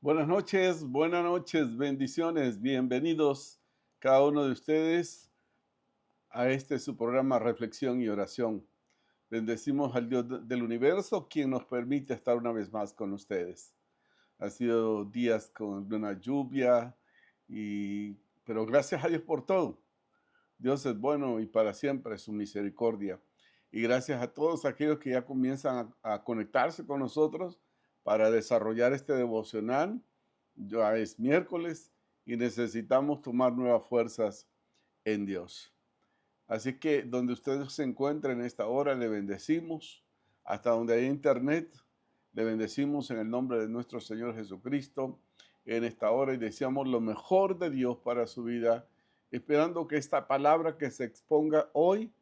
Buenas noches, bendiciones, bienvenidos cada uno de ustedes a este su programa Reflexión y Oración. Bendecimos al Dios del universo, quien nos permite estar una vez más con ustedes. Ha sido días con una lluvia, pero gracias a Dios por todo. Dios es bueno y para siempre es su misericordia. Y gracias a todos aquellos que ya comienzan a conectarse con nosotros para desarrollar este devocional. Ya es miércoles y necesitamos tomar nuevas fuerzas en Dios. Así que donde ustedes se encuentren en esta hora, le bendecimos. Hasta donde hay internet, le bendecimos en el nombre de nuestro Señor Jesucristo en esta hora y deseamos lo mejor de Dios para su vida, esperando que esta palabra que se exponga hoy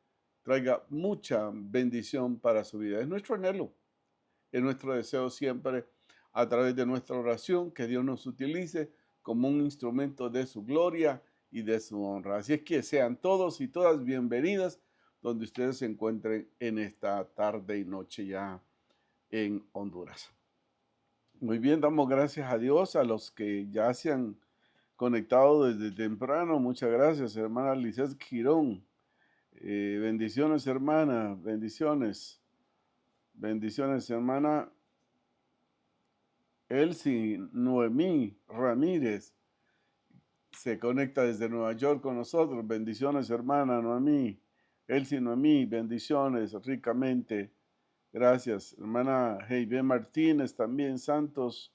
traiga mucha bendición para su vida. Es nuestro anhelo, es nuestro deseo siempre a través de nuestra oración que Dios nos utilice como un instrumento de su gloria y de su honra. Así es que sean todos y todas bienvenidas donde ustedes se encuentren en esta tarde y noche ya en Honduras. Muy bien, damos gracias a Dios a los que ya se han conectado desde temprano. Muchas gracias, hermana Lizeth Girón. Bendiciones, hermana. Bendiciones. Bendiciones, hermana Elsie Noemí Ramírez. Se conecta desde Nueva York con nosotros. Bendiciones, hermana Noemí. Elsie Noemí, bendiciones ricamente. Gracias. Hermana Heibe Martínez, también Santos,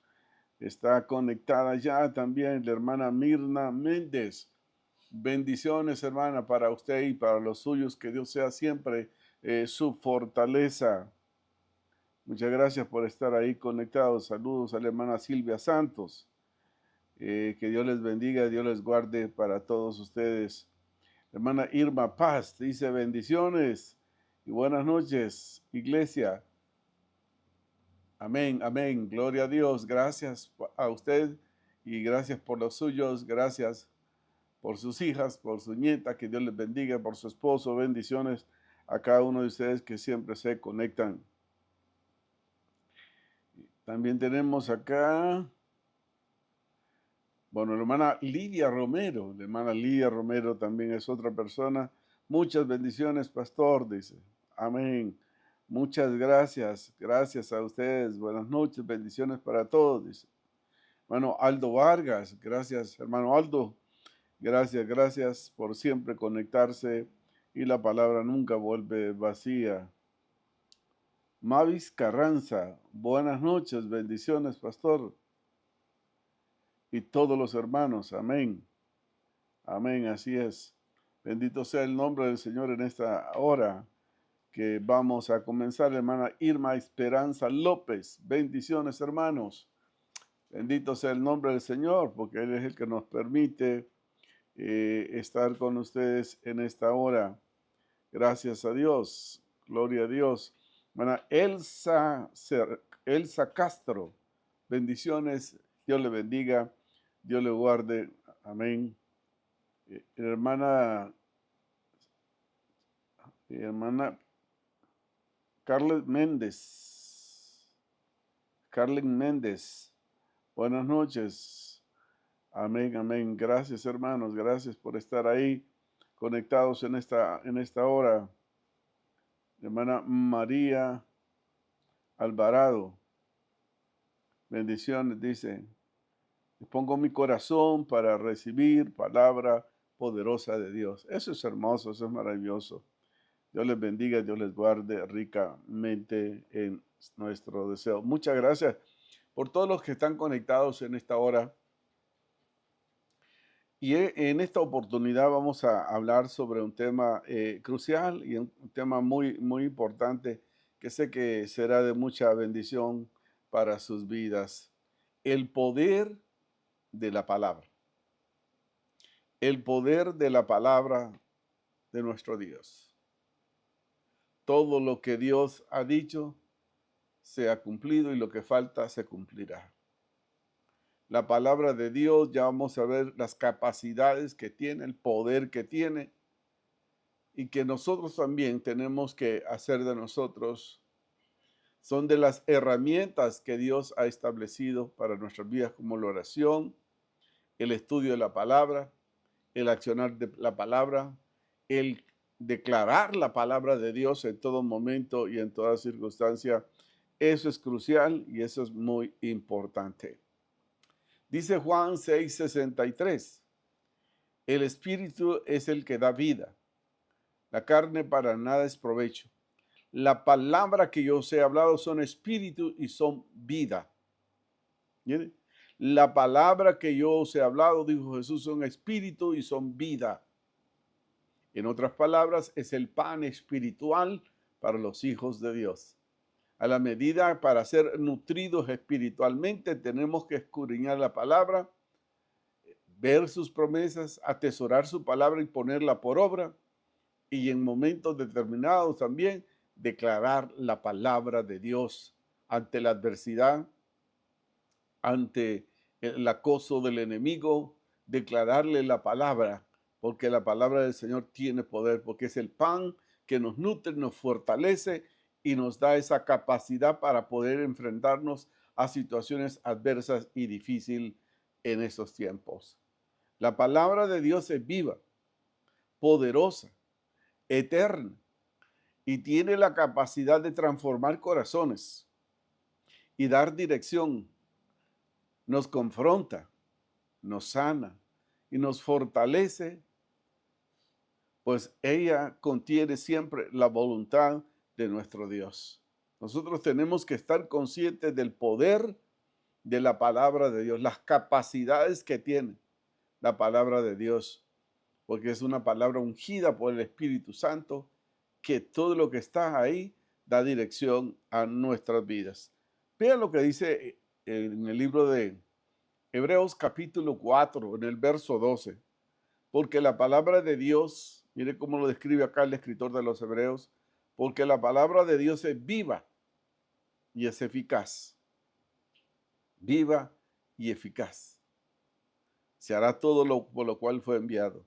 está conectada ya. También la hermana Mirna Méndez. Bendiciones, hermana, para usted y para los suyos. Que Dios sea siempre su fortaleza. Muchas gracias por estar ahí conectados. Saludos a la hermana Silvia Santos. Que Dios les bendiga, Dios les guarde para todos ustedes. Hermana Irma Paz dice bendiciones y buenas noches, iglesia. Amén, amén. Gloria a Dios. Gracias a usted y gracias por los suyos. Gracias por sus hijas, por su nieta. Que Dios les bendiga, por su esposo. Bendiciones a cada uno de ustedes que siempre se conectan. También tenemos acá, bueno, la hermana Lidia Romero. La hermana Lidia Romero también es otra persona. Muchas bendiciones, pastor, dice. Amén. Muchas gracias. Gracias a ustedes. Buenas noches. Bendiciones para todos, dice. Hermano Aldo Vargas. Gracias, hermano Aldo. Gracias, gracias por siempre conectarse y la palabra nunca vuelve vacía. Mavis Carranza. Buenas noches. Bendiciones, pastor. Y todos los hermanos. Amén. Amén, así es. Bendito sea el nombre del Señor en esta hora que vamos a comenzar, hermana Irma Esperanza López. Bendiciones, hermanos. Bendito sea el nombre del Señor, porque Él es el que nos permite estar con ustedes en esta hora. Gracias a Dios. Gloria a Dios. Hermana Elsa Castro. Bendiciones. Dios le bendiga. Dios le guarde. Amén. Hermana Carlet Méndez. Carlen Méndez. Buenas noches. Amén, amén. Gracias, hermanos. Gracias por estar ahí conectados en esta hora. Hermana María Alvarado. Bendiciones, dice. Pongo mi corazón para recibir palabra poderosa de Dios. Eso es hermoso, eso es maravilloso. Dios les bendiga, Dios les guarde ricamente en nuestro deseo. Muchas gracias por todos los que están conectados en esta hora. Y en esta oportunidad vamos a hablar sobre un tema crucial y un tema muy, muy importante que sé que será de mucha bendición para sus vidas. El poder de la palabra. El poder de la palabra de nuestro Dios. Todo lo que Dios ha dicho se ha cumplido y lo que falta se cumplirá. La palabra de Dios, ya vamos a ver las capacidades que tiene, el poder que tiene, y que nosotros también tenemos que hacer de nosotros Son de las herramientas que Dios ha establecido para nuestras vidas, como la oración, el estudio de la palabra, el accionar de la palabra, el declarar la palabra de Dios en todo momento y en toda circunstancia. Eso es crucial y eso es muy importante. Dice Juan 6:63, el espíritu es el que da vida, la carne para nada es provecho. La palabra que yo os he hablado son espíritu y son vida. ¿Entiende? La palabra que yo os he hablado, dijo Jesús, son espíritu y son vida. En otras palabras, es el pan espiritual para los hijos de Dios. A la medida para ser nutridos espiritualmente, tenemos que escudriñar la palabra, ver sus promesas, atesorar su palabra y ponerla por obra. Y en momentos determinados también declarar la palabra de Dios ante la adversidad, ante el acoso del enemigo, declararle la palabra, porque la palabra del Señor tiene poder, porque es el pan que nos nutre, nos fortalece y nos da esa capacidad para poder enfrentarnos a situaciones adversas y difíciles en esos tiempos. La palabra de Dios es viva, poderosa, eterna y tiene la capacidad de transformar corazones y dar dirección. Nos confronta, nos sana y nos fortalece, pues ella contiene siempre la voluntad de nuestro Dios. Nosotros tenemos que estar conscientes del poder de la palabra de Dios, las capacidades que tiene la palabra de Dios, porque es una palabra ungida por el Espíritu Santo, que todo lo que está ahí da dirección a nuestras vidas. Vean lo que dice en el libro de Hebreos capítulo 4, en el verso 12, porque la palabra de Dios, mire cómo lo describe acá el escritor de los Hebreos, porque la palabra de Dios es viva y es eficaz. Viva y eficaz. Se hará todo lo por lo cual fue enviado.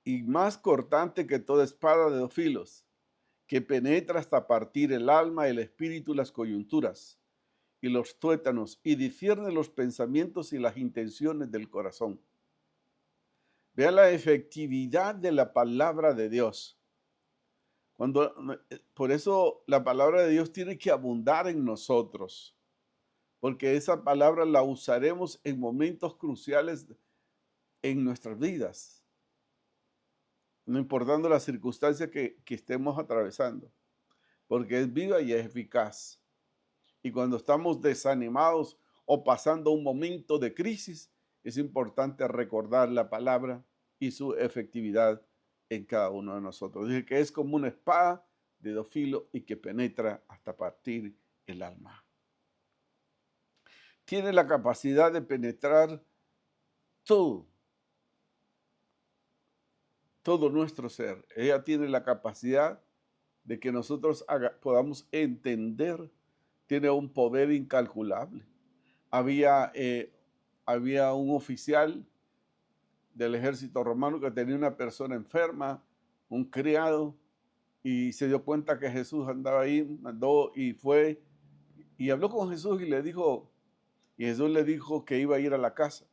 Y más cortante que toda espada de dos filos, que penetra hasta partir el alma, el espíritu y las coyunturas y los tuétanos, y discierne los pensamientos y las intenciones del corazón. Vea la efectividad de la palabra de Dios. Por eso la palabra de Dios tiene que abundar en nosotros, porque esa palabra la usaremos en momentos cruciales en nuestras vidas, no importando la circunstancia que estemos atravesando, porque es viva y es eficaz. Y cuando estamos desanimados o pasando un momento de crisis, es importante recordar la palabra y su efectividad en cada uno de nosotros. Dice que es como una espada de dos filos y que penetra hasta partir el alma. Tiene la capacidad de penetrar todo, todo nuestro ser. Ella tiene la capacidad de que nosotros podamos entender. Tiene un poder incalculable. Había un oficial del ejército romano que tenía una persona enferma, un criado, y se dio cuenta que Jesús andaba ahí, mandó y fue y habló con Jesús y le dijo, y Jesús le dijo que iba a ir a la casa.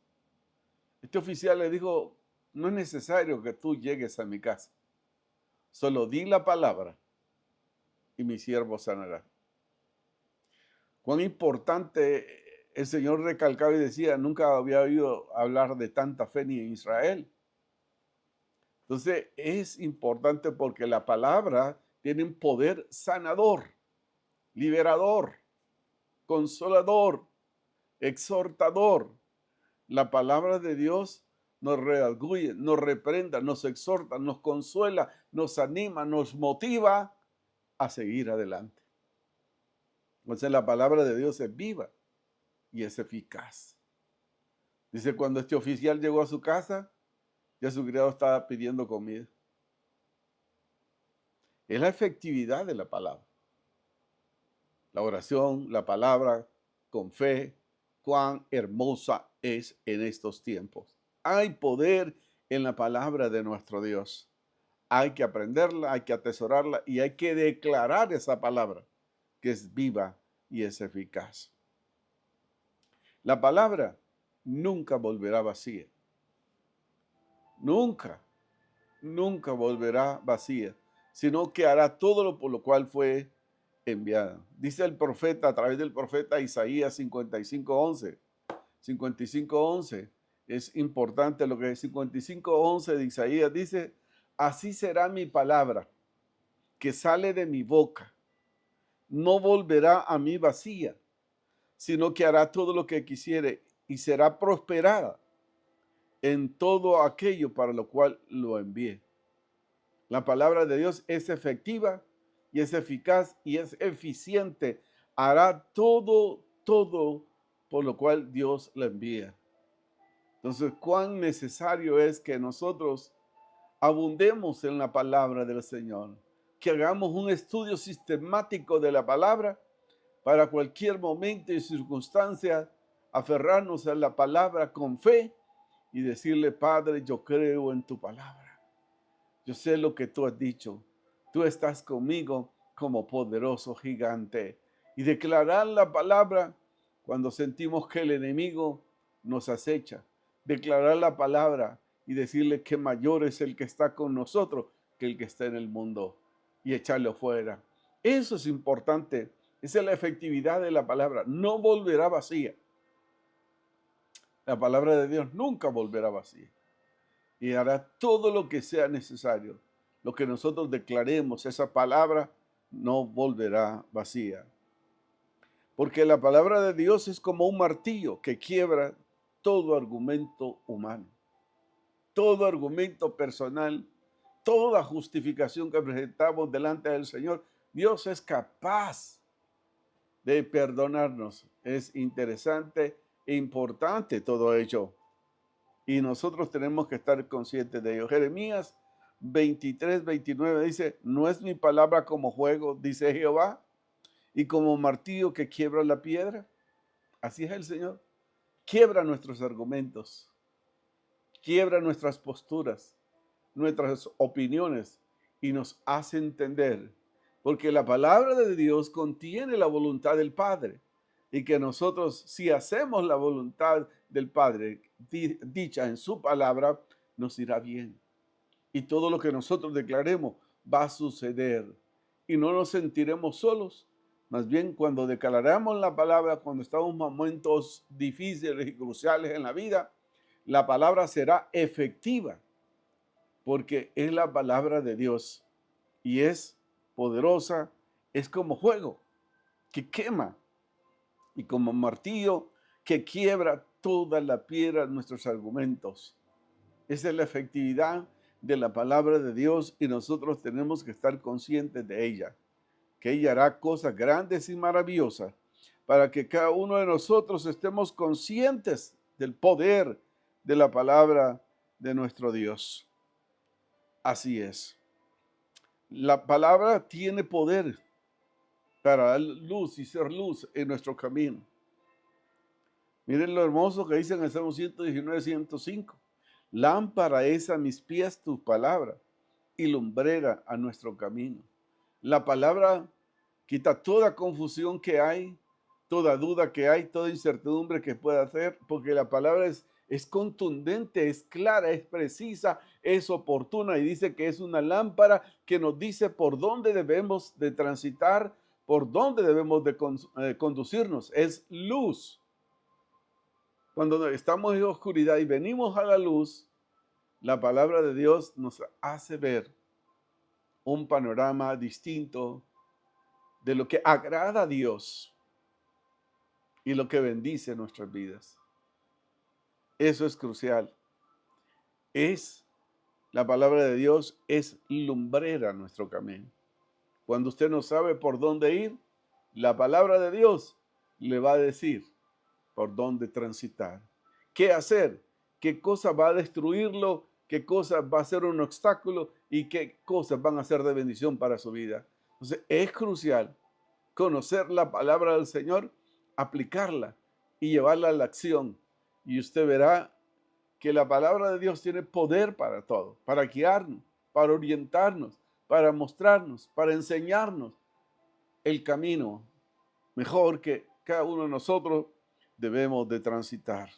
Este oficial le dijo, no es necesario que tú llegues a mi casa, solo di la palabra y mi siervo sanará. Cuán importante. El Señor recalcaba y decía, nunca había oído hablar de tanta fe ni en Israel. Entonces es importante porque la palabra tiene un poder sanador, liberador, consolador, exhortador. La palabra de Dios nos redarguye, nos reprenda, nos exhorta, nos consuela, nos anima, nos motiva a seguir adelante. Entonces la palabra de Dios es viva y es eficaz. Dice, cuando este oficial llegó a su casa, ya su criado estaba pidiendo comida. Es la efectividad de la palabra. La oración, la palabra, con fe, cuán hermosa es en estos tiempos. Hay poder en la palabra de nuestro Dios. Hay que aprenderla, hay que atesorarla y hay que declarar esa palabra que es viva y es eficaz. La palabra nunca volverá vacía. Nunca, nunca volverá vacía, sino que hará todo lo por lo cual fue enviada. Dice el profeta a través del profeta Isaías 55:11. 55:11. Es importante lo que es 55:11 de Isaías. Dice, así será mi palabra que sale de mi boca. No volverá a mí vacía, sino que hará todo lo que quisiere y será prosperada en todo aquello para lo cual lo envié. La palabra de Dios es efectiva y es eficaz y es eficiente. Hará todo por lo cual Dios la envía. Entonces, cuán necesario es que nosotros abundemos en la palabra del Señor, que hagamos un estudio sistemático de la palabra para cualquier momento y circunstancia, aferrarnos a la palabra con fe y decirle, Padre, yo creo en tu palabra. Yo sé lo que tú has dicho. Tú estás conmigo como poderoso gigante. Y declarar la palabra cuando sentimos que el enemigo nos acecha. Declarar la palabra y decirle que mayor es el que está con nosotros que el que está en el mundo. Y echarlo fuera. Eso es importante. Esa es la efectividad de la palabra. No volverá vacía. La palabra de Dios nunca volverá vacía. Y hará todo lo que sea necesario. Lo que nosotros declaremos, esa palabra no volverá vacía. Porque la palabra de Dios es como un martillo que quiebra todo argumento humano, todo argumento personal, toda justificación que presentamos delante del Señor. Dios es capaz de perdonarnos. Es interesante e importante todo ello. Y nosotros tenemos que estar conscientes de ello. Jeremías 23:29 dice, no es mi palabra como juego, dice Jehová, y como martillo que quiebra la piedra. Así es el Señor. Quiebra nuestros argumentos, quiebra nuestras posturas, nuestras opiniones y nos hace entender. Porque la palabra de Dios contiene la voluntad del Padre. Y que nosotros, si hacemos la voluntad del Padre, dicha en su palabra, nos irá bien. Y todo lo que nosotros declaremos va a suceder. Y no nos sentiremos solos. Más bien, cuando declaramos la palabra, cuando estamos en momentos difíciles y cruciales en la vida, la palabra será efectiva. Porque es la palabra de Dios. Y es poderosa, es como fuego que quema y como martillo que quiebra toda la piedra de nuestros argumentos. Esa es la efectividad de la palabra de Dios y nosotros tenemos que estar conscientes de ella, que ella hará cosas grandes y maravillosas para que cada uno de nosotros estemos conscientes del poder de la palabra de nuestro Dios. Así es. La palabra tiene poder para dar luz y ser luz en nuestro camino. Miren lo hermoso que dice en el Salmo 119:105. Lámpara es a mis pies tu palabra y lumbrera a nuestro camino. La palabra quita toda confusión que hay, toda duda que hay, toda incertidumbre que pueda hacer, porque la palabra es contundente, es clara, es precisa, es oportuna y dice que es una lámpara que nos dice por dónde debemos de transitar, por dónde debemos de conducirnos. Es luz. Cuando estamos en oscuridad y venimos a la luz, la palabra de Dios nos hace ver un panorama distinto de lo que agrada a Dios y lo que bendice nuestras vidas. Eso es crucial. La palabra de Dios es lumbrera nuestro camino. Cuando usted no sabe por dónde ir, la palabra de Dios le va a decir por dónde transitar, qué hacer, qué cosa va a destruirlo, qué cosa va a ser un obstáculo y qué cosas van a ser de bendición para su vida. Entonces es crucial conocer la palabra del Señor, aplicarla y llevarla a la acción. Y usted verá que la palabra de Dios tiene poder para todo, para guiarnos, para orientarnos, para mostrarnos, para enseñarnos el camino mejor que cada uno de nosotros debemos de transitar.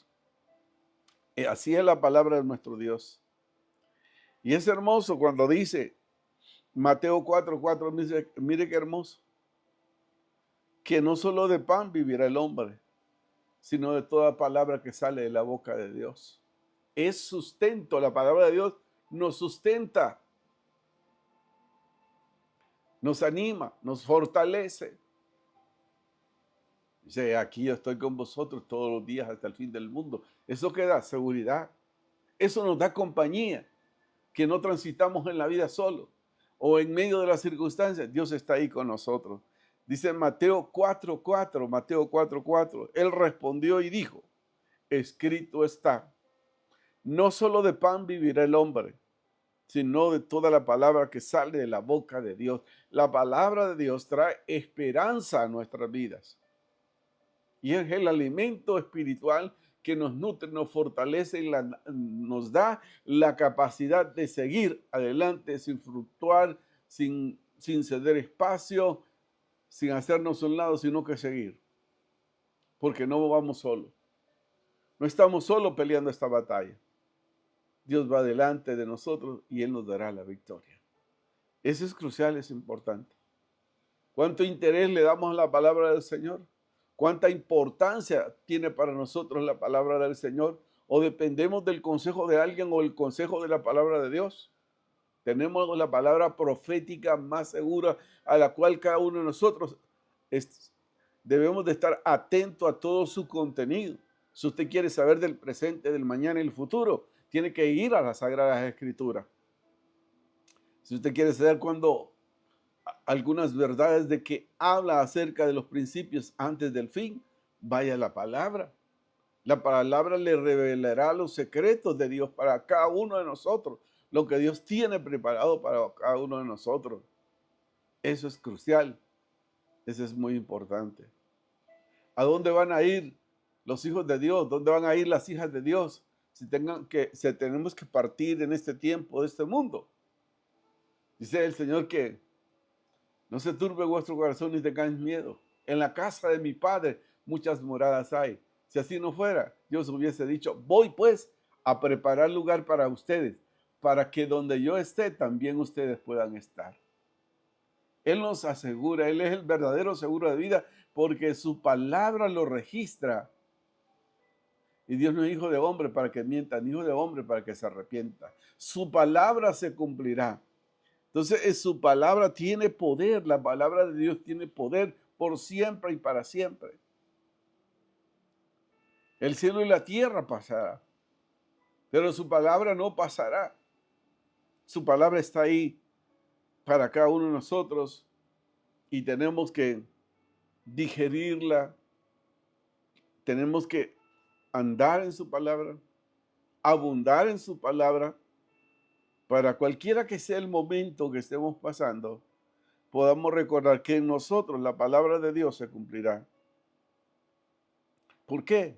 Así es la palabra de nuestro Dios. Y es hermoso cuando dice Mateo 4:4, mire qué hermoso, que no solo de pan vivirá el hombre, sino de toda palabra que sale de la boca de Dios. Es sustento, la palabra de Dios nos sustenta, nos anima, nos fortalece. Dice, aquí yo estoy con vosotros todos los días hasta el fin del mundo. Eso que da seguridad, eso nos da compañía, que no transitamos en la vida solo o en medio de las circunstancias. Dios está ahí con nosotros. Dice Mateo 4:4, Él respondió y dijo, escrito está, no solo de pan vivirá el hombre, sino de toda la palabra que sale de la boca de Dios. La palabra de Dios trae esperanza a nuestras vidas. Y es el alimento espiritual que nos nutre, nos fortalece y nos da la capacidad de seguir adelante sin fluctuar, sin ceder espacio, sin hacernos a un lado, sino que seguir. Porque no vamos solos. No estamos solos peleando esta batalla. Dios va delante de nosotros y Él nos dará la victoria. Eso es crucial, es importante. ¿Cuánto interés le damos a la palabra del Señor? ¿Cuánta importancia tiene para nosotros la palabra del Señor? ¿O dependemos del consejo de alguien o el consejo de la palabra de Dios? Tenemos la palabra profética más segura a la cual cada uno de nosotros debemos de estar atentos a todo su contenido. Si usted quiere saber del presente, del mañana y el futuro, tiene que ir a las Sagradas Escrituras. Si usted quiere saber cuándo algunas verdades de que habla acerca de los principios antes del fin, vaya a la palabra. La palabra le revelará los secretos de Dios para cada uno de nosotros, lo que Dios tiene preparado para cada uno de nosotros. Eso es crucial, eso es muy importante. ¿A dónde van a ir los hijos de Dios? ¿Dónde van a ir las hijas de Dios? Si tenemos que partir en este tiempo de este mundo. Dice el Señor que no se turbe vuestro corazón ni tengáis miedo. En la casa de mi Padre muchas moradas hay. Si así no fuera, Dios hubiese dicho, voy pues a preparar lugar para ustedes, para que donde yo esté, también ustedes puedan estar. Él nos asegura, Él es el verdadero seguro de vida, porque su palabra lo registra. Y Dios no es hijo de hombre para que mienta, ni hijo de hombre para que se arrepienta. Su palabra se cumplirá. Entonces, su palabra tiene poder, la palabra de Dios tiene poder por siempre y para siempre. El cielo y la tierra pasará, pero su palabra no pasará. Su palabra está ahí para cada uno de nosotros y tenemos que digerirla, tenemos que andar en su palabra, abundar en su palabra, para cualquiera que sea el momento que estemos pasando, podamos recordar que en nosotros la palabra de Dios se cumplirá. ¿Por qué?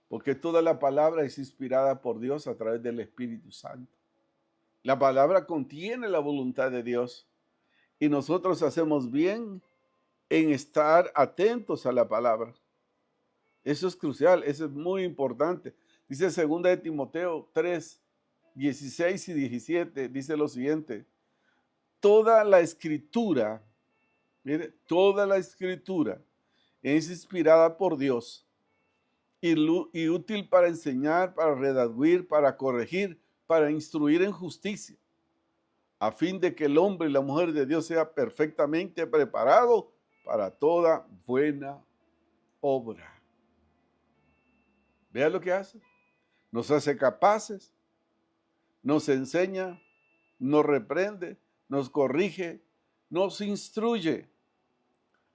Porque toda la palabra es inspirada por Dios a través del Espíritu Santo. La palabra contiene la voluntad de Dios y nosotros hacemos bien en estar atentos a la palabra. Eso es crucial, eso es muy importante. Dice 2 de Timoteo 3, 16 y 17, dice lo siguiente. Toda la escritura, mire, toda la escritura es inspirada por Dios y útil para enseñar, para redarguir, para corregir, para instruir en justicia, a fin de que el hombre y la mujer de Dios sea perfectamente preparado para toda buena obra. Vea lo que hace. Nos hace capaces, nos enseña, nos reprende, nos corrige, nos instruye,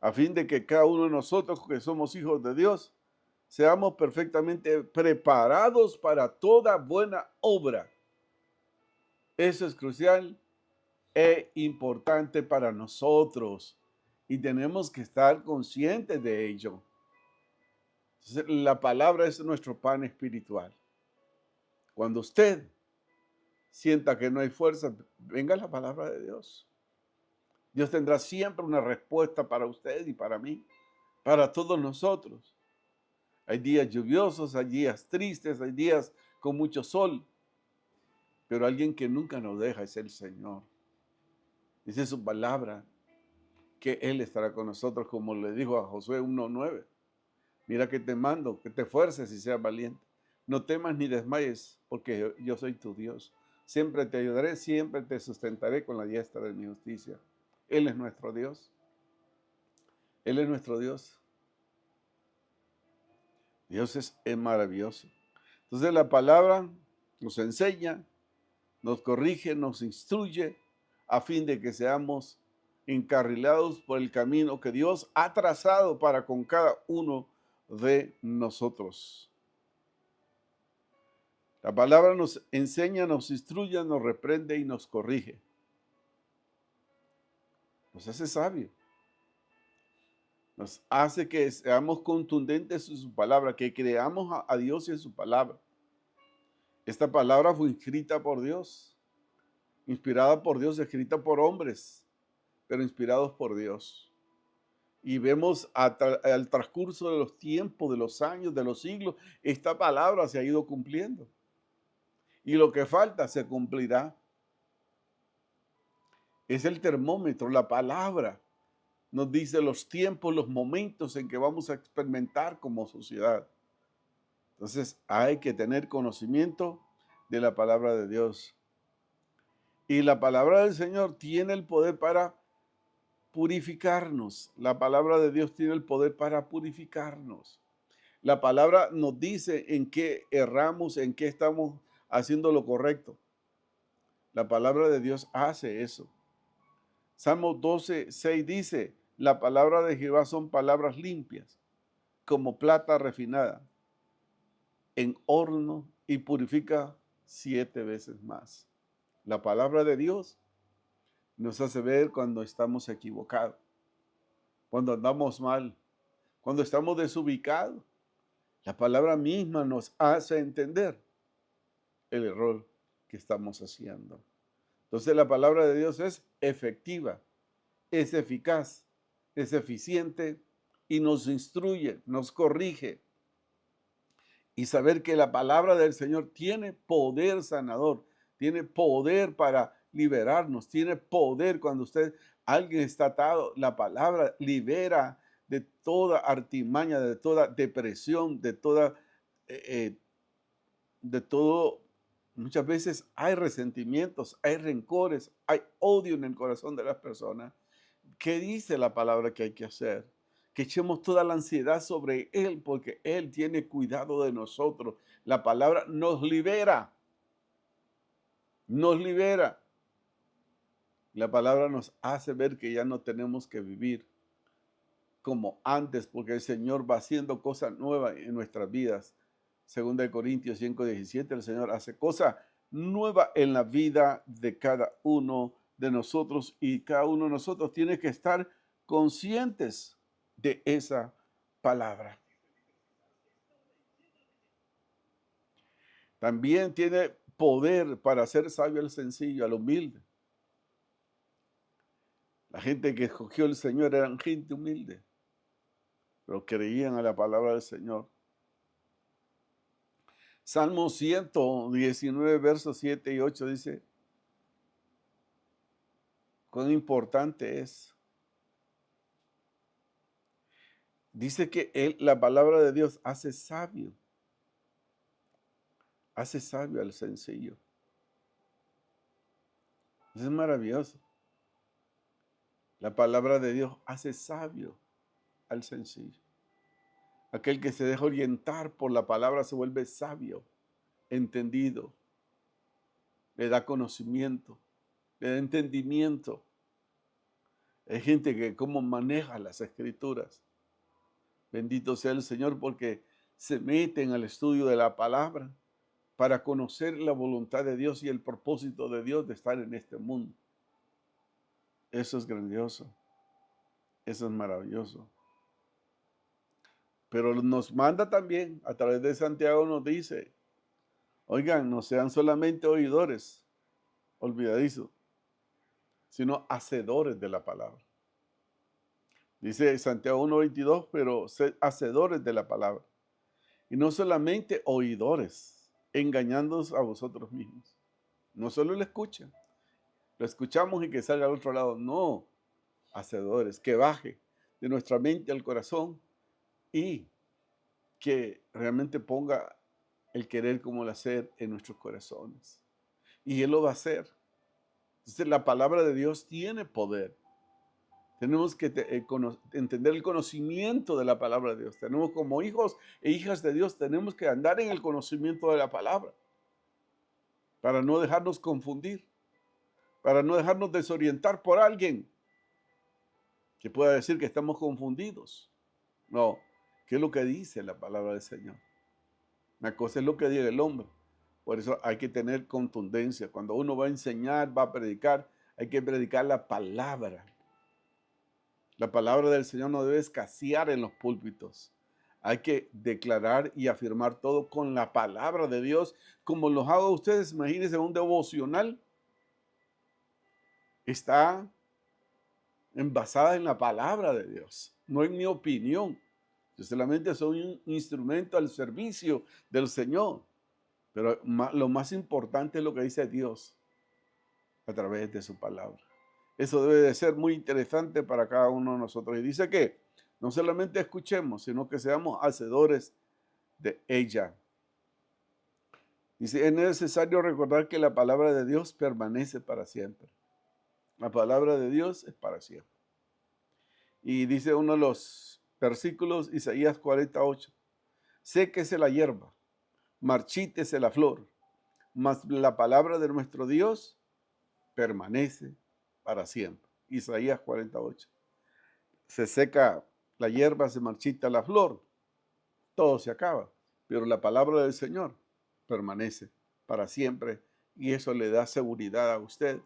a fin de que cada uno de nosotros que somos hijos de Dios, seamos perfectamente preparados para toda buena obra. Eso es crucial e importante para nosotros y tenemos que estar conscientes de ello. Entonces, la palabra es nuestro pan espiritual. Cuando usted sienta que no hay fuerza, venga la palabra de Dios. Dios tendrá siempre una respuesta para usted y para mí. para todos nosotros. Hay días lluviosos, hay días tristes, hay días con mucho sol, pero alguien que nunca nos deja es el Señor. Dice su palabra que Él estará con nosotros, como le dijo a Josué 1:9. Mira que te mando, que te esfuerces y seas valiente. No temas ni desmayes, porque yo soy tu Dios. Siempre te ayudaré, siempre te sustentaré con la diestra de mi justicia. Él es nuestro Dios. Él es nuestro Dios. Dios es maravilloso. Entonces la palabra nos enseña, nos corrige, nos instruye a fin de que seamos encarrilados por el camino que Dios ha trazado para con cada uno de nosotros. La palabra nos enseña, nos instruye, nos reprende y nos corrige. Nos hace sabios. Nos hace que seamos contundentes en su palabra, que creamos a Dios y en su palabra. Esta palabra fue escrita por Dios, inspirada por Dios, escrita por hombres, pero inspirados por Dios. Y vemos al transcurso de los tiempos, de los años, de los siglos, esta palabra se ha ido cumpliendo. Y lo que falta se cumplirá. Es el termómetro, la palabra. Nos dice los tiempos, los momentos en que vamos a experimentar como sociedad. Entonces hay que tener conocimiento de la palabra de Dios. Y la palabra del Señor tiene el poder para purificarnos. La palabra de Dios tiene el poder para purificarnos. La palabra nos dice en qué erramos, en qué estamos haciendo lo correcto. La palabra de Dios hace eso. Salmo 12:6 dice, la palabra de Jehová son palabras limpias, como plata refinada, en horno y purifica 7 veces más. La palabra de Dios nos hace ver cuando estamos equivocados, cuando andamos mal, cuando estamos desubicados. La palabra misma nos hace entender el error que estamos haciendo. Entonces la palabra de Dios es efectiva, es eficaz, es eficiente y nos instruye, nos corrige. Y saber que la palabra del Señor tiene poder sanador, tiene poder para liberarnos, tiene poder cuando alguien está atado, la palabra libera de toda artimaña, de toda depresión, eh, de todo. Muchas veces hay resentimientos, hay rencores, hay odio en el corazón de las personas. ¿Qué dice la palabra que hay que hacer? Que echemos toda la ansiedad sobre Él, porque Él tiene cuidado de nosotros. La palabra nos libera. Nos libera. La palabra nos hace ver que ya no tenemos que vivir como antes, porque el Señor va haciendo cosas nuevas en nuestras vidas. Segunda de Corintios 5:17, el Señor hace cosas nuevas en la vida de cada uno de nosotros y cada uno de nosotros tiene que estar conscientes de esa palabra. También tiene poder para hacer sabio al sencillo, al humilde. La gente que escogió el Señor eran gente humilde, pero creían a la palabra del Señor. Salmo 119, versos 7 y 8 dice, cuán importante es. Dice que la palabra de Dios hace sabio al sencillo. Eso es maravilloso. La palabra de Dios hace sabio al sencillo. Aquel que se deja orientar por la palabra se vuelve sabio, entendido, le da conocimiento, le da entendimiento. Hay gente que cómo maneja las escrituras. Bendito sea el Señor porque se meten al estudio de la palabra para conocer la voluntad de Dios y el propósito de Dios de estar en este mundo. Eso es grandioso. Eso es maravilloso. Pero nos manda también, a través de Santiago nos dice, oigan, no sean solamente oidores, olvidadizos, sino hacedores de la palabra. Dice Santiago 1:22, pero sed hacedores de la palabra. Y no solamente oidores, engañándoos a vosotros mismos. No solo lo escuchamos y que salga al otro lado. No, hacedores, que baje de nuestra mente al corazón y que realmente ponga el querer como el hacer en nuestros corazones. Y Él lo va a hacer. Entonces, la palabra de Dios tiene poder. Tenemos que entender el conocimiento de la palabra de Dios. Tenemos como hijos e hijas de Dios, tenemos que andar en el conocimiento de la palabra para no dejarnos confundir, para no dejarnos desorientar por alguien que pueda decir que estamos confundidos. No, ¿qué es lo que dice la palabra del Señor? Una cosa es lo que diga el hombre. Por eso hay que tener contundencia. Cuando uno va a enseñar, va a predicar, hay que predicar la palabra. La palabra del Señor no debe escasear en los púlpitos. Hay que declarar y afirmar todo con la palabra de Dios, como los hago ustedes. Imagínense un devocional. Está basada en la palabra de Dios, no en mi opinión. Yo solamente soy un instrumento al servicio del Señor. Pero lo más importante es lo que dice Dios a través de su palabra. Eso debe de ser muy interesante para cada uno de nosotros. Y dice que no solamente escuchemos, sino que seamos hacedores de ella. Dice, es necesario recordar que la palabra de Dios permanece para siempre. La palabra de Dios es para siempre. Y dice uno de los versículos, Isaías 48, séquese la hierba, marchítese la flor, mas la palabra de nuestro Dios permanece para siempre. Isaías 48. Se seca la hierba, se marchita la flor, todo se acaba, pero la palabra del Señor permanece para siempre y eso le da seguridad a usted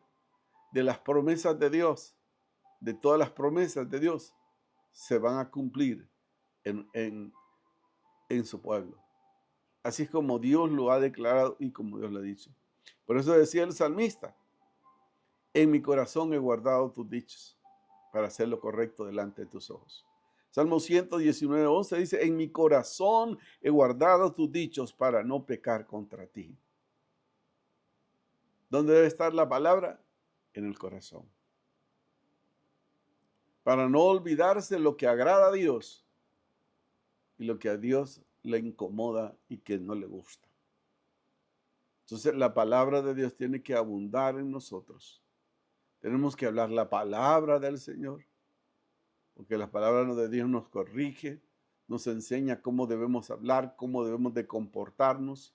de las promesas de Dios, de todas las promesas de Dios se van a cumplir en su pueblo. Así es como Dios lo ha declarado y como Dios lo ha dicho. Por eso decía el salmista, en mi corazón he guardado tus dichos para hacer lo correcto delante de tus ojos. Salmo 119:11 dice, en mi corazón he guardado tus dichos para no pecar contra ti. ¿Dónde debe estar la palabra? En el corazón. Para no olvidarse lo que agrada a Dios y lo que a Dios le incomoda y que no le gusta. Entonces la palabra de Dios tiene que abundar en nosotros. Tenemos que hablar la palabra del Señor, porque la palabra de Dios nos corrige, nos enseña cómo debemos hablar, cómo debemos de comportarnos,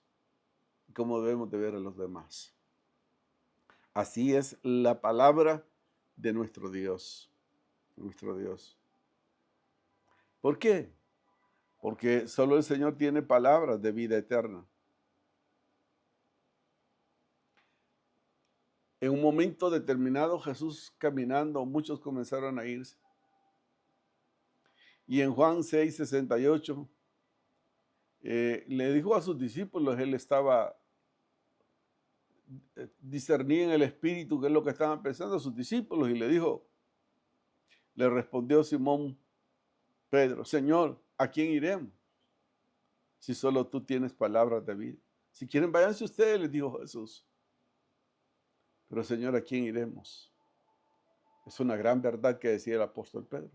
cómo debemos de ver a los demás. Así es la palabra de nuestro Dios. Nuestro Dios. ¿Por qué? Porque solo el Señor tiene palabras de vida eterna. En un momento determinado, Jesús caminando, muchos comenzaron a irse. Y en Juan 6:68, le dijo a sus discípulos, él estaba discernía en el espíritu qué es lo que estaban pensando sus discípulos y le dijo, le respondió Simón Pedro, Señor, ¿a quién iremos? Si solo tú tienes palabras de vida. Si quieren, váyanse ustedes, les dijo Jesús. Pero Señor, ¿a quién iremos? Es una gran verdad que decía el apóstol Pedro.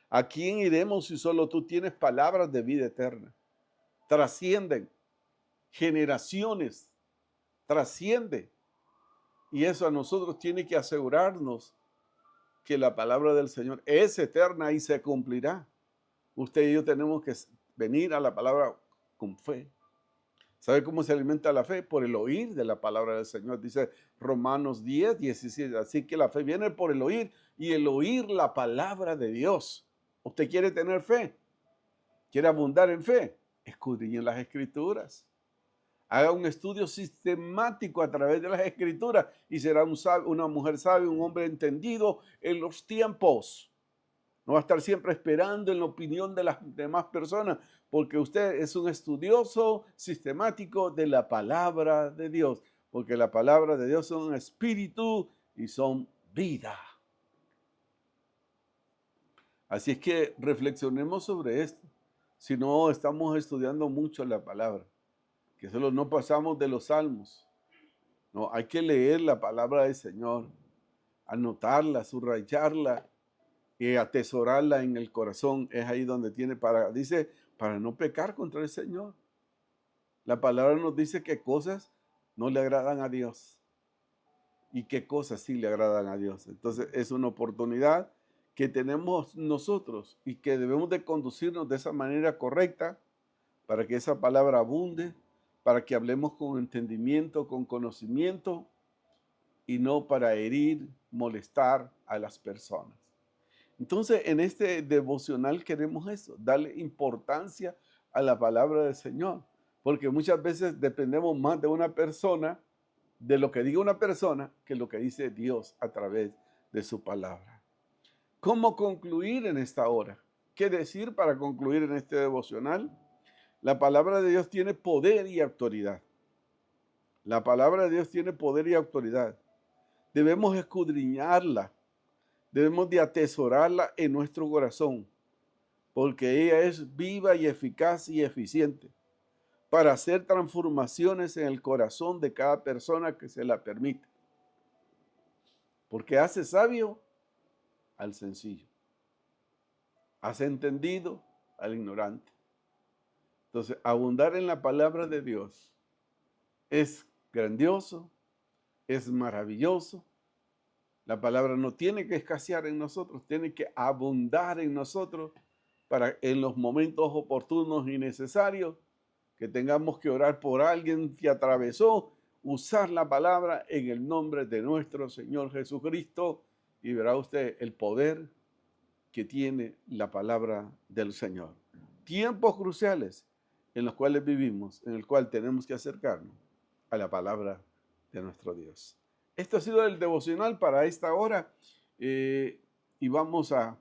¿A quién iremos si solo tú tienes palabras de vida eterna? Trascienden generaciones, trasciende. Y eso a nosotros tiene que asegurarnos que la palabra del Señor es eterna y se cumplirá. Usted y yo tenemos que venir a la palabra con fe. ¿Sabe cómo se alimenta la fe? Por el oír de la palabra del Señor. Dice Romanos 10:17. Así que la fe viene por el oír y el oír la palabra de Dios. ¿Usted quiere tener fe? ¿Quiere abundar en fe? Escudriñe las Escrituras. Haga un estudio sistemático a través de las Escrituras y será una mujer sabia, un hombre entendido en los tiempos. No va a estar siempre esperando en la opinión de las demás personas, porque usted es un estudioso sistemático de la palabra de Dios, porque la palabra de Dios son espíritu y son vida. Así es que reflexionemos sobre esto. Si no estamos estudiando mucho la palabra, que solo no pasamos de los salmos. No, hay que leer la palabra del Señor, anotarla, subrayarla y atesorarla en el corazón. Es ahí donde dice, para no pecar contra el Señor. La palabra nos dice qué cosas no le agradan a Dios y qué cosas sí le agradan a Dios. Entonces es una oportunidad que tenemos nosotros y que debemos de conducirnos de esa manera correcta para que esa palabra abunde, para que hablemos con entendimiento, con conocimiento y no para herir, molestar a las personas. Entonces, en este devocional queremos eso, darle importancia a la palabra del Señor, porque muchas veces dependemos más de una persona, de lo que diga una persona, que lo que dice Dios a través de su palabra. ¿Cómo concluir en esta hora? ¿Qué decir para concluir en este devocional? La palabra de Dios tiene poder y autoridad. La palabra de Dios tiene poder y autoridad. Debemos escudriñarla. Debemos de atesorarla en nuestro corazón, porque ella es viva y eficaz y eficiente para hacer transformaciones en el corazón de cada persona que se la permite. Porque hace sabio al sencillo, hace entendido al ignorante. Entonces, abundar en la palabra de Dios es grandioso, es maravilloso. La palabra no tiene que escasear en nosotros, tiene que abundar en nosotros para en los momentos oportunos y necesarios que tengamos que orar por alguien que atravesó, usar la palabra en el nombre de nuestro Señor Jesucristo y verá usted el poder que tiene la palabra del Señor. Tiempos cruciales en los cuales vivimos, en el cual tenemos que acercarnos a la palabra de nuestro Dios. Esto ha sido el devocional para esta hora y vamos a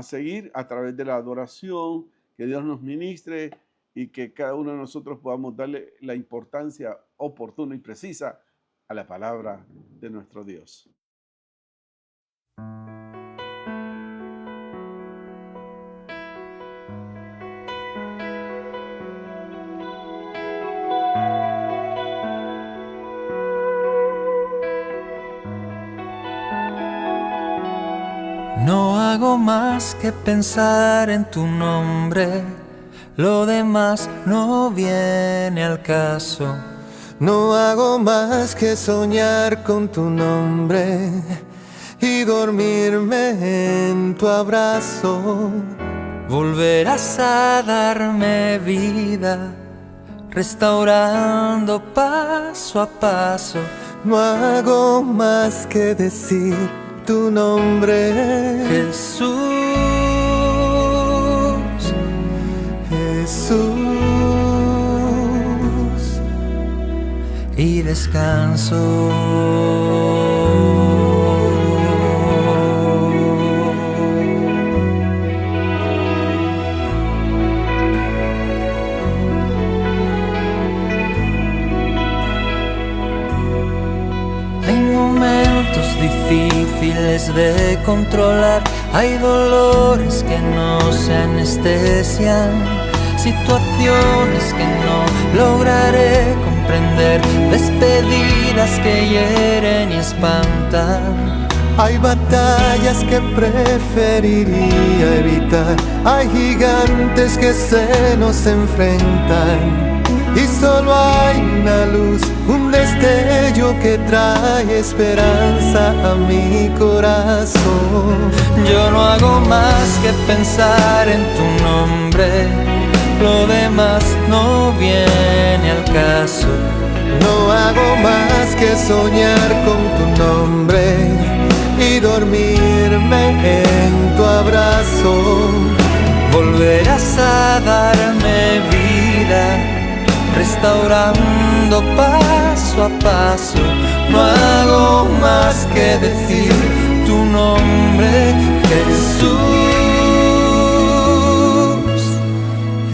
seguir a través de la adoración, que Dios nos ministre y que cada uno de nosotros podamos darle la importancia oportuna y precisa a la palabra de nuestro Dios. No hago más que pensar en tu nombre, lo demás no viene al caso. No hago más que soñar con tu nombre y dormirme en tu abrazo. Volverás a darme vida, restaurando paso a paso. No hago más que decir tu nombre, Jesús, Jesús, y descanso. Hay momentos difíciles de controlar, hay dolores que no se anestesian, situaciones que no lograré comprender, despedidas que hieren y espantan. Hay batallas que preferiría evitar, hay gigantes que se nos enfrentan. Y solo hay una luz, un destello que trae esperanza a mi corazón. Yo no hago más que pensar en tu nombre, lo demás no viene al caso. No hago más que soñar con tu nombre y dormirme en tu abrazo. Volverás a darme vida, restaurando paso a paso. No hago más que decir tu nombre, Jesús,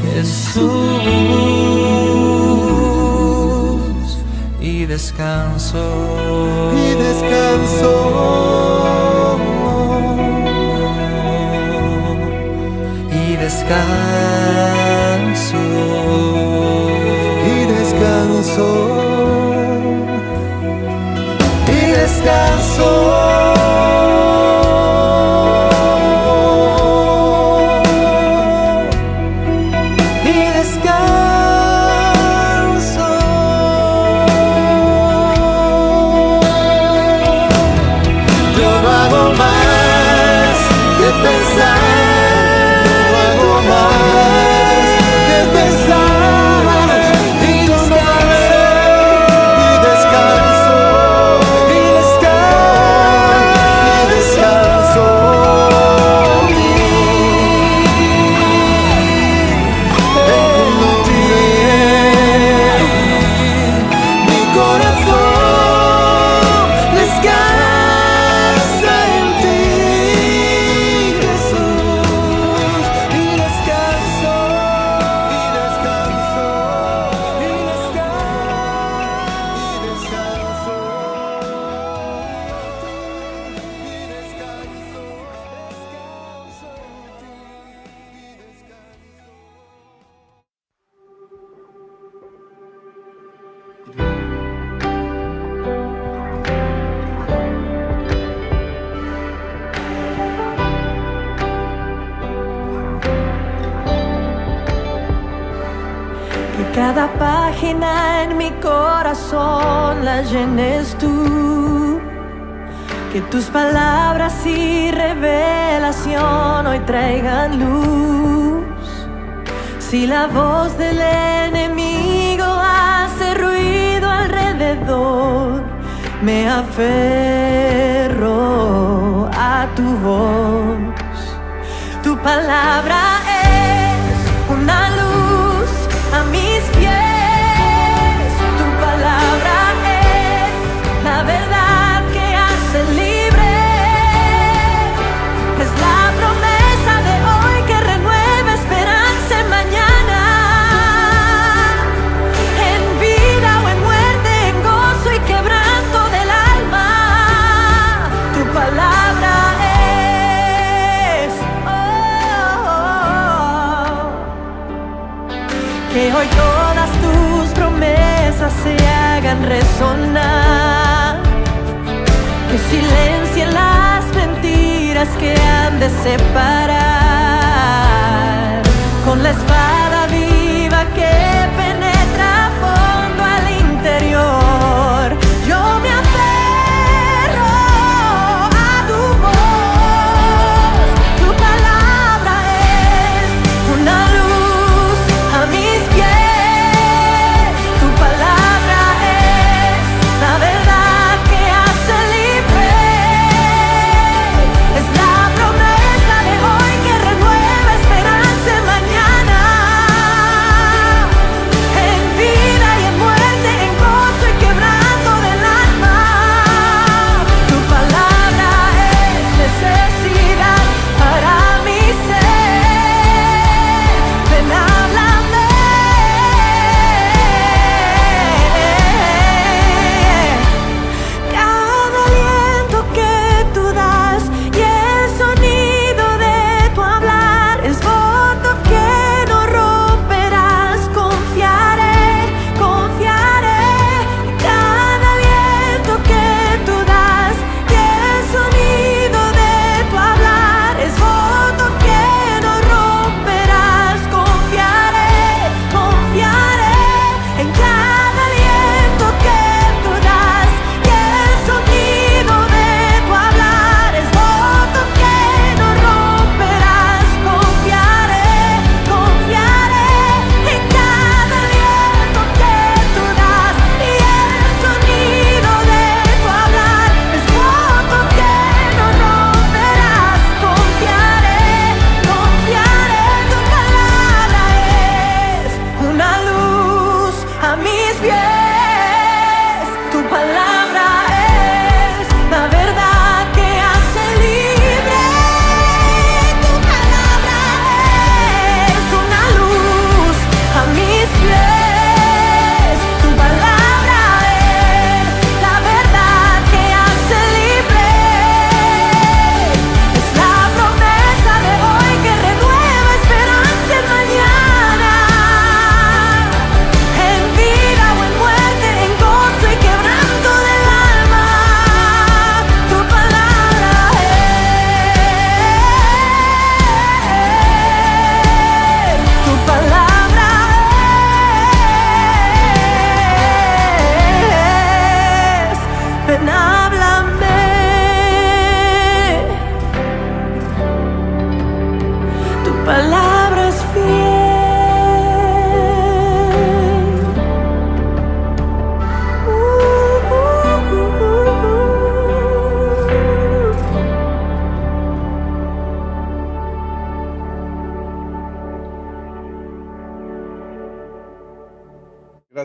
Jesús, y descanso. Y descanso. descanso. Y descanso. Y descanso. Cada página en mi corazón la llenes tú. Que tus palabras y revelación hoy traigan luz. Si la voz del enemigo hace ruido alrededor, me aferro a tu voz. Tu palabra es una luz a mis pies, tu palabra es la verdad que hace libre, es la promesa de hoy que renueva esperanza en mañana, en vida o en muerte, en gozo y quebranto del alma, tu palabra es, que hoy todas tus promesas se hagan resonar, que silencien las mentiras que han de separar, con la espada viva que penetra a fondo al interior. Yo me aferro a tu voz, tu palabra es una luz a mis pies, tu palabra es la verdad que hace libre, es la promesa de hoy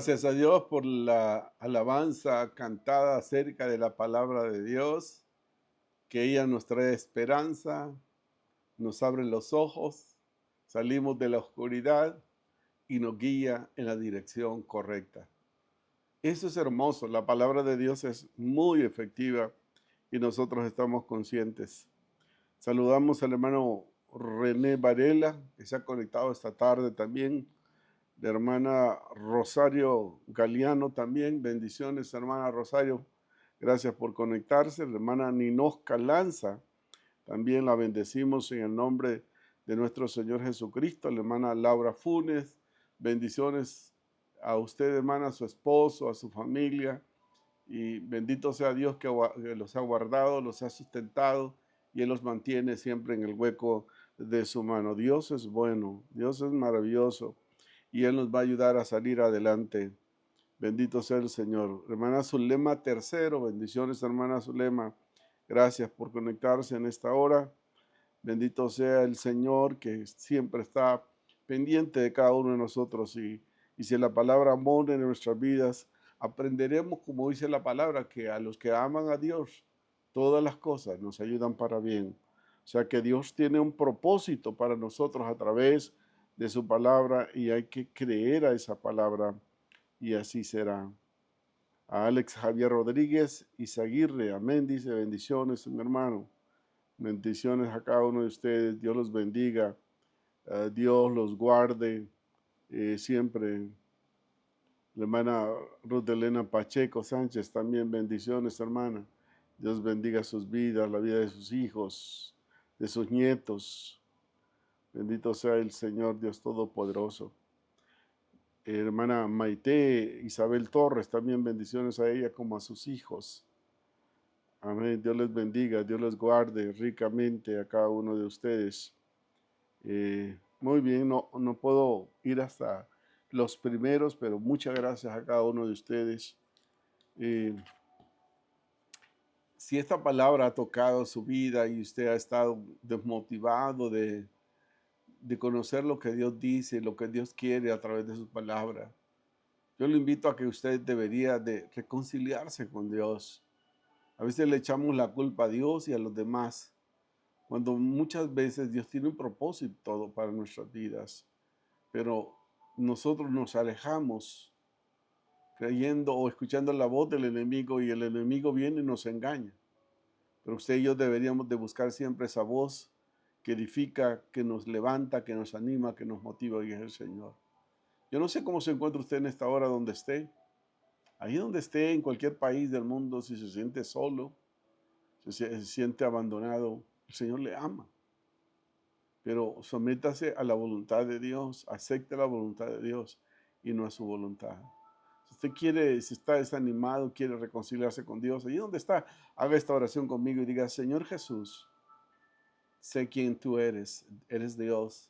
Gracias a Dios por la alabanza cantada acerca de la palabra de Dios, que ella nos trae esperanza, nos abre los ojos, salimos de la oscuridad y nos guía en la dirección correcta. Eso es hermoso, la palabra de Dios es muy efectiva y nosotros estamos conscientes. Saludamos al hermano René Varela, que se ha conectado esta tarde también. La hermana Rosario Galeano también. Bendiciones, hermana Rosario. Gracias por conectarse. La hermana Ninosca Lanza, también la bendecimos en el nombre de nuestro Señor Jesucristo. La hermana Laura Funes. Bendiciones a usted, hermana, a su esposo, a su familia. Y bendito sea Dios que los ha guardado, los ha sustentado y Él los mantiene siempre en el hueco de su mano. Dios es bueno, Dios es maravilloso y Él nos va a ayudar a salir adelante. Bendito sea el Señor. Hermana Zulema Tercero, bendiciones, hermana Zulema. Gracias por conectarse en esta hora. Bendito sea el Señor que siempre está pendiente de cada uno de nosotros. Y si la palabra mora en nuestras vidas, aprenderemos, como dice la palabra, que a los que aman a Dios, todas las cosas nos ayudan para bien. O sea que Dios tiene un propósito para nosotros a través de su palabra y hay que creer a esa palabra y así será. A Alex Javier Rodríguez Izaguirre, amén, dice, bendiciones, mi hermano. Bendiciones a cada uno de ustedes, Dios los bendiga, Dios los guarde siempre. La hermana Ruth Elena Pacheco Sánchez, también bendiciones, hermana. Dios bendiga sus vidas, la vida de sus hijos, de sus nietos. Bendito sea el Señor Dios Todopoderoso. Hermana Maite Isabel Torres, también bendiciones a ella como a sus hijos. Amén. Dios les bendiga, Dios les guarde ricamente a cada uno de ustedes. Muy bien, no puedo ir hasta los primeros, pero muchas gracias a cada uno de ustedes. Si esta palabra ha tocado su vida y usted ha estado desmotivado de conocer lo que Dios dice, lo que Dios quiere a través de su palabra, yo le invito a que usted debería de reconciliarse con Dios. A veces le echamos la culpa a Dios y a los demás, cuando muchas veces Dios tiene un propósito para nuestras vidas, pero nosotros nos alejamos creyendo o escuchando la voz del enemigo y el enemigo viene y nos engaña. Pero usted y yo deberíamos de buscar siempre esa voz que edifica, que nos levanta, que nos anima, que nos motiva y es el Señor. Yo no sé cómo se encuentra usted en esta hora donde esté. Ahí donde esté, en cualquier país del mundo, si se siente solo, si se siente abandonado, el Señor le ama. Pero sométase a la voluntad de Dios, acepte la voluntad de Dios y no a su voluntad. Si usted quiere, si está desanimado, quiere reconciliarse con Dios, ahí donde está, haga esta oración conmigo y diga: Señor Jesús, sé quién tú eres Dios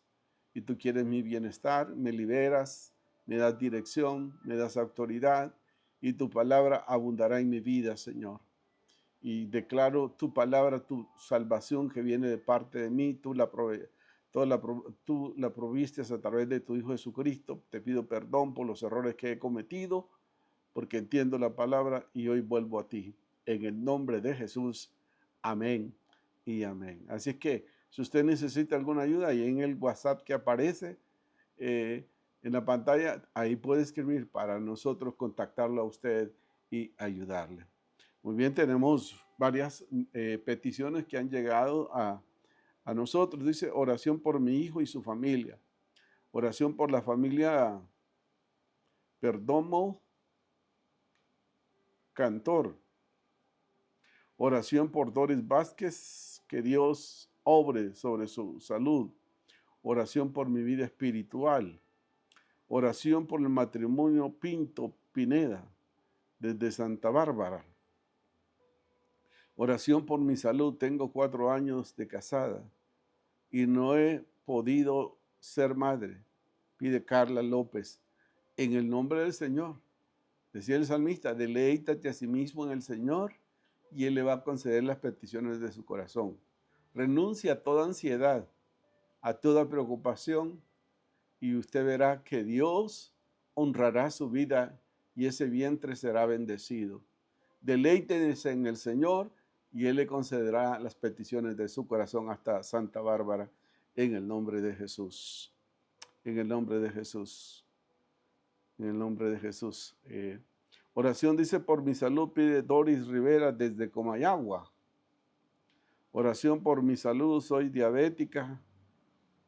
y tú quieres mi bienestar, me liberas, me das dirección, me das autoridad y tu palabra abundará en mi vida, Señor. Y declaro tu palabra, tu salvación que viene de parte de mí, tú la proviste a través de tu Hijo Jesucristo. Te pido perdón por los errores que he cometido, porque entiendo la palabra y hoy vuelvo a ti. En el nombre de Jesús, amén y amén. Así es que si usted necesita alguna ayuda, ahí en el WhatsApp que aparece en la pantalla, ahí puede escribir para nosotros contactarlo a usted y ayudarle. Muy bien, tenemos varias peticiones que han llegado a nosotros. Dice: oración por mi hijo y su familia. Oración por la familia Perdomo Cantor. Oración por Doris Vázquez, que Dios obre sobre su salud. Oración por mi vida espiritual. Oración por el matrimonio Pinto Pineda, desde Santa Bárbara. Oración por mi salud. Tengo 4 años de casada y no he podido ser madre. Pide Carla López. En el nombre del Señor. Decía el salmista: deleítate a sí mismo en el Señor y Él le va a conceder las peticiones de su corazón. Renuncia a toda ansiedad, a toda preocupación, y usted verá que Dios honrará su vida y ese vientre será bendecido. Deleítense en el Señor y Él le concederá las peticiones de su corazón hasta Santa Bárbara, en el nombre de Jesús. En el nombre de Jesús. En el nombre de Jesús. Oración dice: por mi salud, pide Doris Rivera desde Comayagua. Oración por mi salud, soy diabética.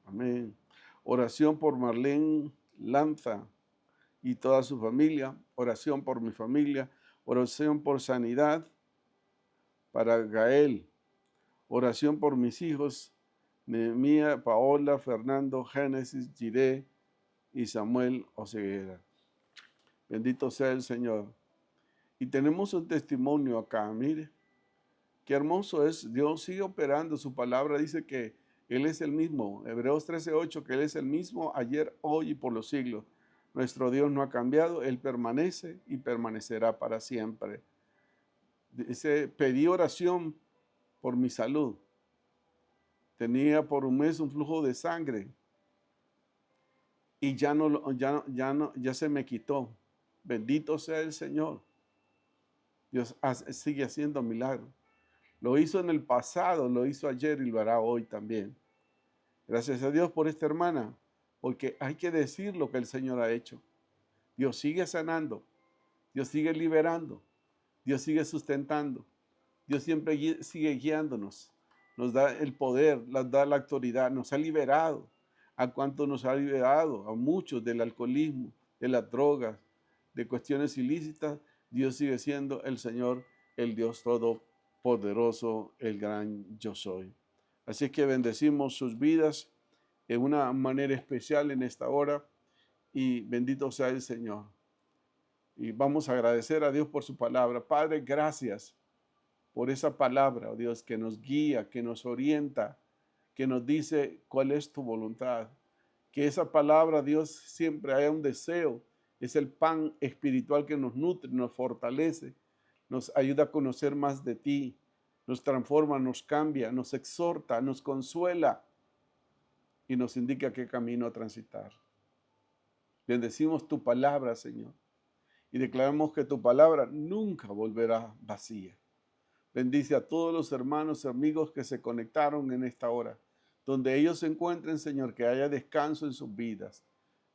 Amén. Oración por Marlene Lanza y toda su familia. Oración por mi familia. Oración por sanidad para Gael. Oración por mis hijos, Nehemia, Paola, Fernando, Génesis, Jiré y Samuel Oseguera. Bendito sea el Señor. Y tenemos un testimonio acá, mire. Qué hermoso es. Dios sigue operando. Su palabra dice que Él es el mismo. Hebreos 13:8, que Él es el mismo ayer, hoy y por los siglos. Nuestro Dios no ha cambiado. Él permanece y permanecerá para siempre. Dice: pedí oración por mi salud. Tenía por un mes un flujo de sangre y ya se me quitó. Bendito sea el Señor. Dios sigue haciendo milagros. Lo hizo en el pasado, lo hizo ayer y lo hará hoy también. Gracias a Dios por esta hermana, porque hay que decir lo que el Señor ha hecho. Dios sigue sanando, Dios sigue liberando, Dios sigue sustentando, Dios siempre sigue guiándonos. Nos da el poder, nos da la autoridad, nos ha liberado. ¿A cuánto nos ha liberado? A muchos del alcoholismo, de las drogas, de cuestiones ilícitas. Dios sigue siendo el Señor, el Dios todopoderoso, el gran yo soy. Así que bendecimos sus vidas de una manera especial en esta hora y bendito sea el Señor. Y vamos a agradecer a Dios por su palabra. Padre, gracias por esa palabra, oh Dios, que nos guía, que nos orienta, que nos dice cuál es tu voluntad. Que esa palabra, Dios, siempre haya un deseo. Es el pan espiritual que nos nutre, nos fortalece, nos ayuda a conocer más de ti, nos transforma, nos cambia, nos exhorta, nos consuela y nos indica qué camino a transitar. Bendecimos tu palabra, Señor, y declaramos que tu palabra nunca volverá vacía. Bendice a todos los hermanos y amigos que se conectaron en esta hora. Donde ellos se encuentren, Señor, que haya descanso en sus vidas.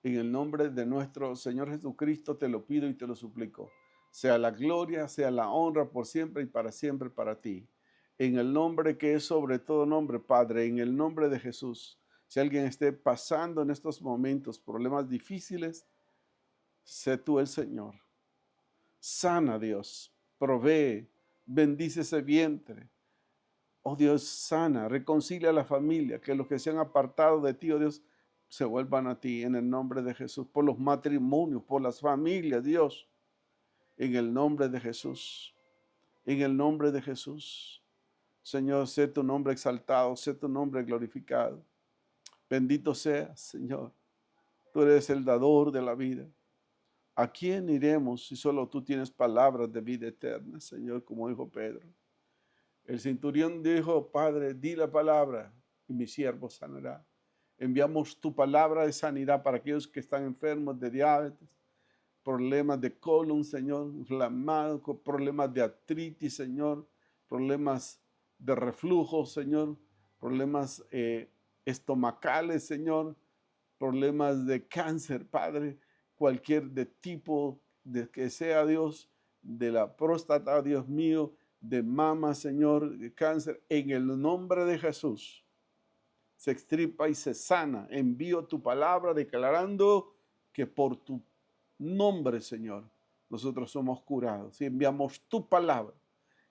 En el nombre de nuestro Señor Jesucristo te lo pido y te lo suplico. Sea la gloria, sea la honra por siempre y para siempre para ti. En el nombre que es sobre todo nombre, Padre, en el nombre de Jesús. Si alguien esté pasando en estos momentos problemas difíciles, sé tú el Señor. Sana, Dios, provee. Bendice ese vientre. Oh Dios, sana, reconcilia a la familia, que los que se han apartado de ti, oh Dios, se vuelvan a ti en el nombre de Jesús, por los matrimonios, por las familias, Dios, en el nombre de Jesús, en el nombre de Jesús. Señor, sé tu nombre exaltado, sé tu nombre glorificado. Bendito seas, Señor. Tú eres el dador de la vida. ¿A quién iremos si solo tú tienes palabras de vida eterna, Señor, como dijo Pedro? El centurión dijo: Padre, di la palabra y mi siervo sanará. Enviamos tu palabra de sanidad para aquellos que están enfermos de diabetes, problemas de colon, Señor, inflamados, problemas de artritis, Señor, problemas de reflujo, Señor, problemas estomacales, Señor, problemas de cáncer, Padre, cualquier de tipo de que sea, Dios, de la próstata, Dios mío, de mama, Señor, de cáncer, en el nombre de Jesús, se extirpa y se sana. Envío tu palabra declarando que por tu nombre, Señor, nosotros somos curados. Y enviamos tu palabra,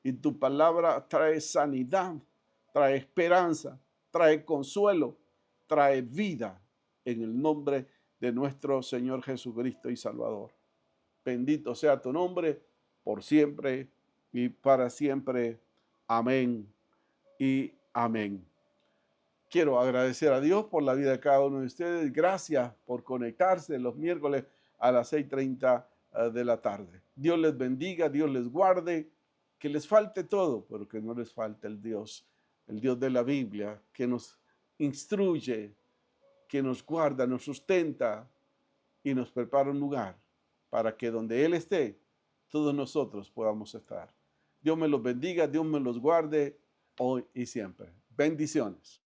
y tu palabra trae sanidad, trae esperanza, trae consuelo, trae vida, en el nombre de nuestro Señor Jesucristo y Salvador. Bendito sea tu nombre por siempre y para siempre. Amén y amén. Quiero agradecer a Dios por la vida de cada uno de ustedes. Gracias por conectarse los miércoles a las 6:30 de la tarde. Dios les bendiga, Dios les guarde, que les falte todo, pero que no les falte el Dios de la Biblia, que nos instruye, que nos guarda, nos sustenta y nos prepara un lugar para que donde Él esté, todos nosotros podamos estar. Dios me los bendiga, Dios me los guarde hoy y siempre. Bendiciones.